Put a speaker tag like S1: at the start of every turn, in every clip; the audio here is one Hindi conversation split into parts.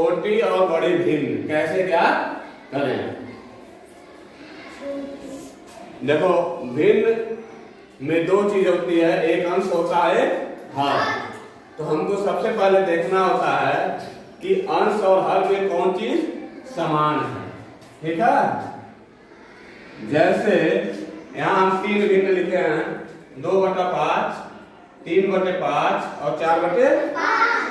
S1: छोटी और बड़ी भिन्न कैसे क्या करें। देखो भिन्न में दो चीज होती है, एक अंश होता है हर। तो हमको सबसे पहले देखना होता है कि अंश और हर में कौन चीज समान है। ठीक है, जैसे यहाँ हम 3 भिन्न लिखे हैं, 2/5, 3/5 और 4/5।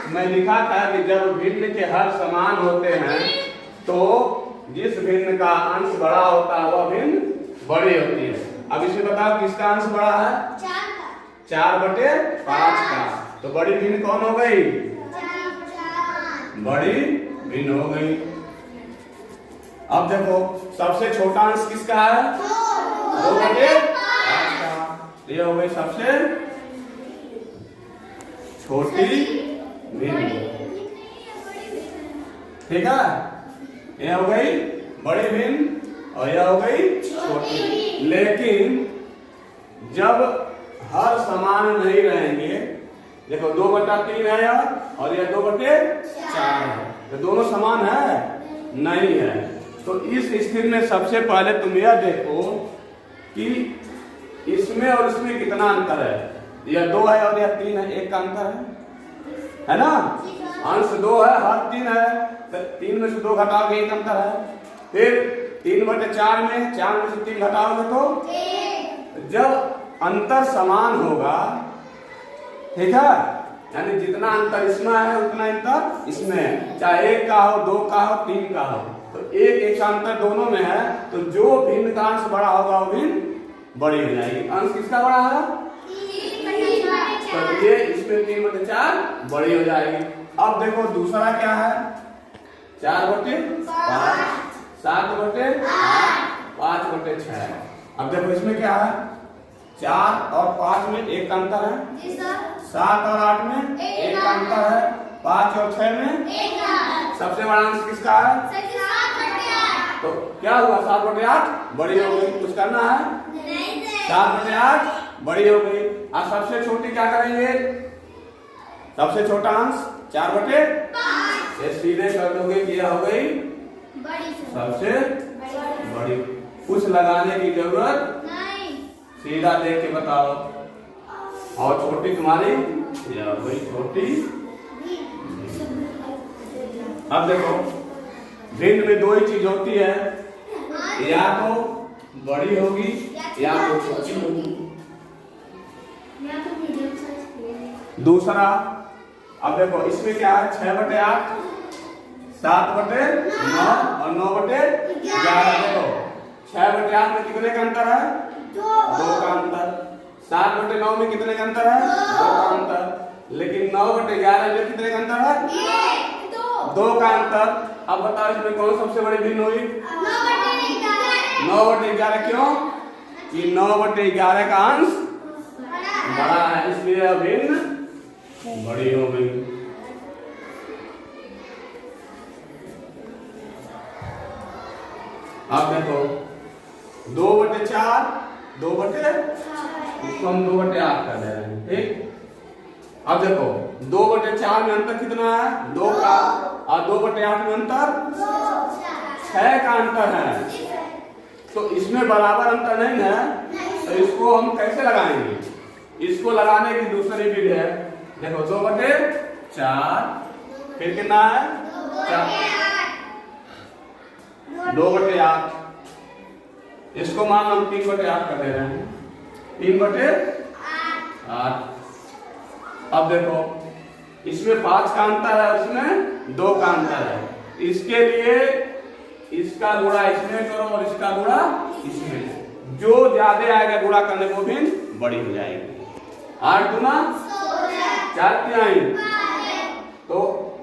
S1: मैं लिखा था कि जब भिन्न के हर समान होते हैं तो जिस भिन्न का अंश बड़ा होता है वह भिन्न बड़ी होती है। अब इसे बताओ किसका अंश बड़ा है? 4/5 का। तो बड़ी भिन्न कौन हो गई? बड़ी भिन्न हो गई। अब देखो सबसे छोटा अंश किसका है? 2/5 का। ये हो गई सबसे छोटी भिन्न। ठीक है, ये हो गई बड़ी भिन्न और यह हो गई छोटी। लेकिन जब हर समान नहीं रहेंगे, देखो 2/3 है यार और यह 2/4 है, तो दोनों समान है? नहीं है। तो इस स्थिति में सबसे पहले तुम यह देखो कि इसमें और इसमें कितना अंतर है। यह 2 है और यह 3 है, 1 का अंतर है ना? अंश 2 है, हर 3 है, तो 3 में से 2 घटाओगे 1 अंतर है। फिर 3/4 में 4 में से 3 घटाओगे तो जब अंतर समान होगा, ठीक है, यानी जितना अंतर इसमें है उतना अंतर इसमें है, चाहे 1 का हो, 2 का हो, 3 का हो, तो 1 का अंतर दोनों में है। तो जो भिन्न का अंश बड़ा होगा वो भिन्न बड़ी हो जाएगी। अंश किसका बड़ा है? तो ये इसमें 3/4 बड़ी हो जाएगी। अब देखो दूसरा क्या है? 4/5, 7/8, 5/6। अब देखो इसमें क्या है? 4 और 5 में 1 का अंतर है, 7 और 8 में 1 का अंतर है, 5 और 6 में 1। सबसे बड़ा अंश किसका है? तो क्या हुआ? 7/8 बड़ी हो गई। कुछ करना है? 7/8 बड़ी हो गई। अब सबसे छोटी क्या करेंगे? सबसे छोटा अंश 4/5, ये सीधे कर दोगे कि यह हो गई सबसे बड़ी। कुछ लगाने की जरूरत नहीं, सीधा देख के बताओ। और छोटी तुम्हारी यह हो गई छोटी। अब देखो भिन्न में 2 ही चीज होती है, या तो बड़ी होगी या तो छोटी होगी। दूसरा, अब देखो इसमें क्या है? 6/8, 7/9 और 9/11। देखो 6/8 में कितने का अंतर है? 2 का अंतर। 7/9 में कितने का अंतर है? 2 का अंतर। लेकिन 9/11 में कितने का अंतर है? 2 का अंतर। अब बताओ इसमें कौन सबसे बड़ी भिन्न हुई? 9/11। क्यों? कि 9/11 का अंश बड़ा है, इसलिए भिन्न बड़ी हो गई। अब देखो 2/4, 2/8 इसको हम 2/8 कर दे रहे हैं। ठीक, अब देखो 2/4 में अंतर कितना है? 2 का, और 2/8 में अंतर 6 का अंतर है। तो इसमें बराबर अंतर नहीं है, तो इसको हम कैसे लगाएंगे? इसको लगाने की दूसरी विधि है। देखो 2/4, फिर कितना है? 2/8। इसको मान हम 3/8 कर दे रहे हैं, 3/8। अब देखो इसमें 5 का अंतर है, उसमें 2 का अंतर है। इसके लिए इसका गुणा इसमें करो और इसका गुणा इसमें। जो ज्यादा आएगा गुणा करने को भी बड़ी हो जाएगी। 8 दूना 4 तिहाई, तो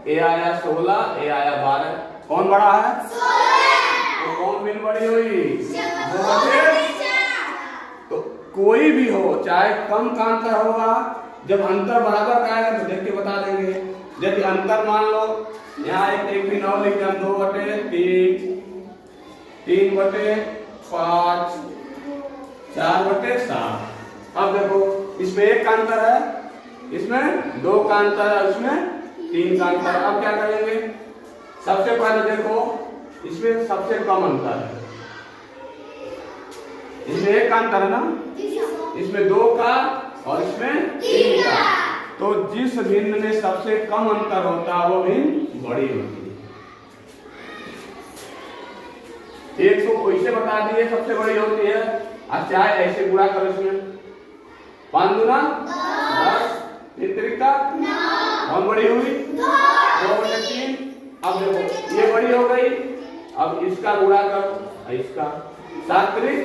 S1: ए आया 16, ए आया 12। कौन बड़ा है? तो कौन भिन्न बड़ी हुई? 2/8। तो कोई भी हो, चाहे कम का अंतर होगा, जब अंतर बराबर का आएगा तो देख के बता देंगे। यदि अंतर मान लो यहाँ एक भी 9 लिख दिया, 2/3, 3/5, 4/7। अब देखो इसमें 1 का अंतर है, इसमें 2 का अंतर है, इसमें 3 का अंतर। अब क्या करेंगे? सबसे पहले देखो इसमें सबसे कम अंतर है, इसमें एक का अंतर है ना, इसमें 2 का और इसमें 3 का। तो जिस भिन्न में सबसे कम अंतर होता है वो भिन्न बड़ी होती है। 100 को इसे बता दिए सबसे बड़ी होती है, और चाहे ऐसे गुणा करो इसमें 5 दूना 10, 3 त्रिका 9, कौन बड़ी हुई 2/3। अब देखो ये बड़ी हो गई, अब इसका गुणा करो इसका 7 त्रिक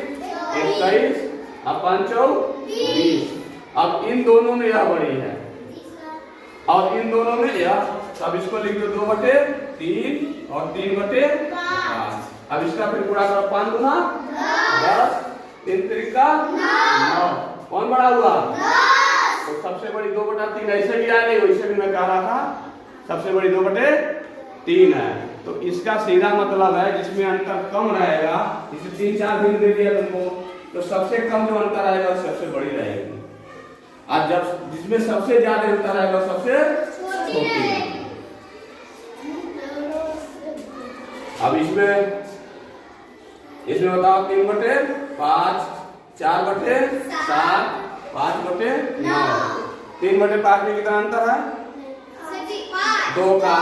S1: 21 और 5 चौक 20। अब इन दोनों में यह बड़ी है और इन दोनों में यह, अब इसको लिख दो 2/3 और 3/5। अब इसका फिर गुणा करो 5 दूना 10, 3 त्रिका 9, कौन बड़ा हुआ 10। तो सबसे बड़ी 2/3 ऐसे भी आ गई, वैसे भी मैं कह रहा था सबसे बड़ी 2/3 है। तो इसका सीधा मतलब है जिसमें अंतर कम रहेगा, इसे 3-4 भिन्न दे दिया तुमको, तो सबसे कम जो अंतर आएगा वो सबसे बड़ी रहेगी, और जब जिसमें सबसे ज्यादा अंतर आएगा वो सबसे छोटी। अब इसमें बताओ 3/5, 4/7, 5/9। 3/5 में कितना अंतर है 2 का,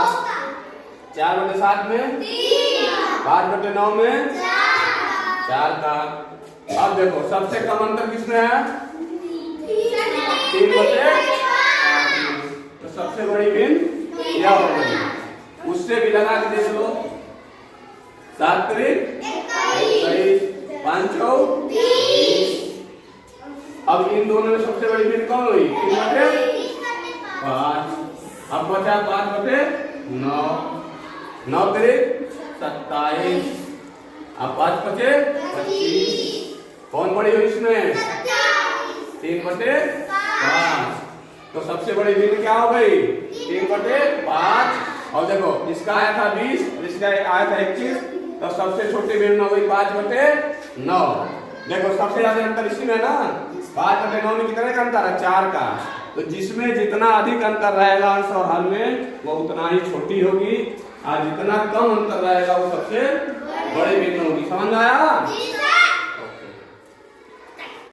S1: 4/7 में 5/9 में 4 का। अब देखो सबसे कम अंतर किसमें है 3/5, तो सबसे बड़ी भिन्न यह हो गई। उससे भी लगा के देख लो 7 त्रिक 21, 5 चौक 20। अब इन दोनों में सबसे बड़ी भिन्न कौन हुई 3/5। अब बचा 5/9, 9 त्रिक 27, अब 5/25, कौन बड़ी हुई इसमें 3/5। तो सबसे बड़ी भिन्न क्या हो गई 3/5। और देखो इसका आया था 20, इसका आया था 21, तो सबसे छोटी भिन्न हो गई 5/9। देखो सबसे ज्यादा अंतर इसी में ना, 5/9 में कितने का अंतर है 4 का। तो जिसमें जितना अधिक अंतर रहेगा अंश और हल में वो उतना ही छोटी होगी, और जितना कम अंतर रहेगा वो सबसे बड़ी भिन्न होगी। समझ आया।